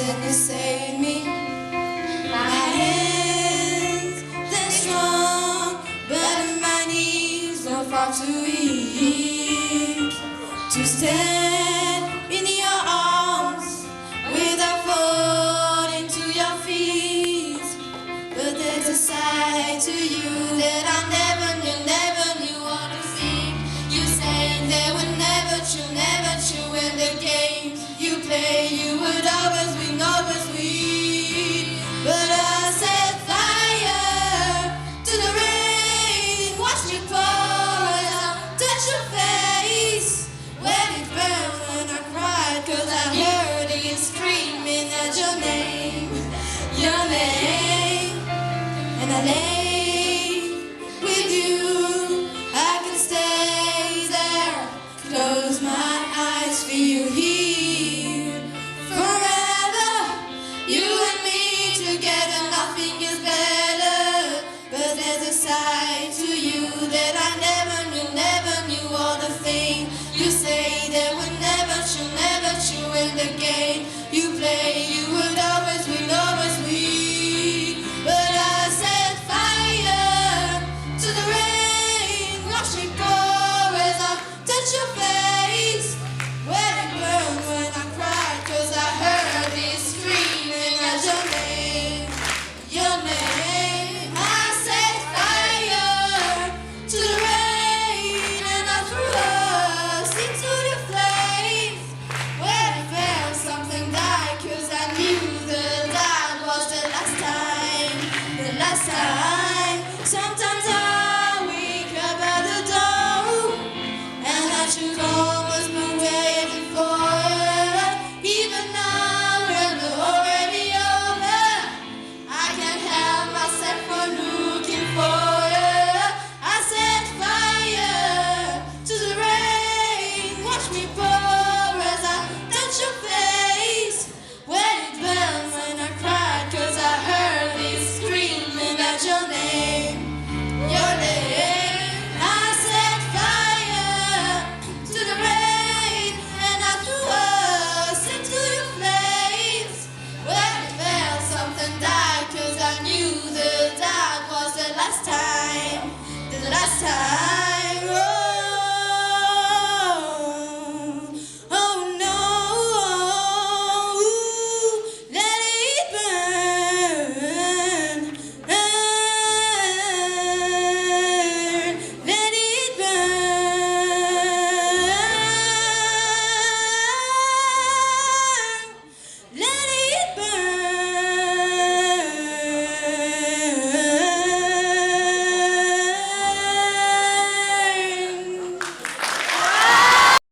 said you saved me. My hands, they're strong, but my knees are far too weak to stand in your arms without falling to your feet. But there's a side to you that I never knew how to see. You said there would never true, and the game you play, you would always win. But I set fire to the rain, watch it pour out, touch your face when it burned, when I cried, 'cause I heard it screaming at your name, and I lay with you. I can stay there, close my eyes.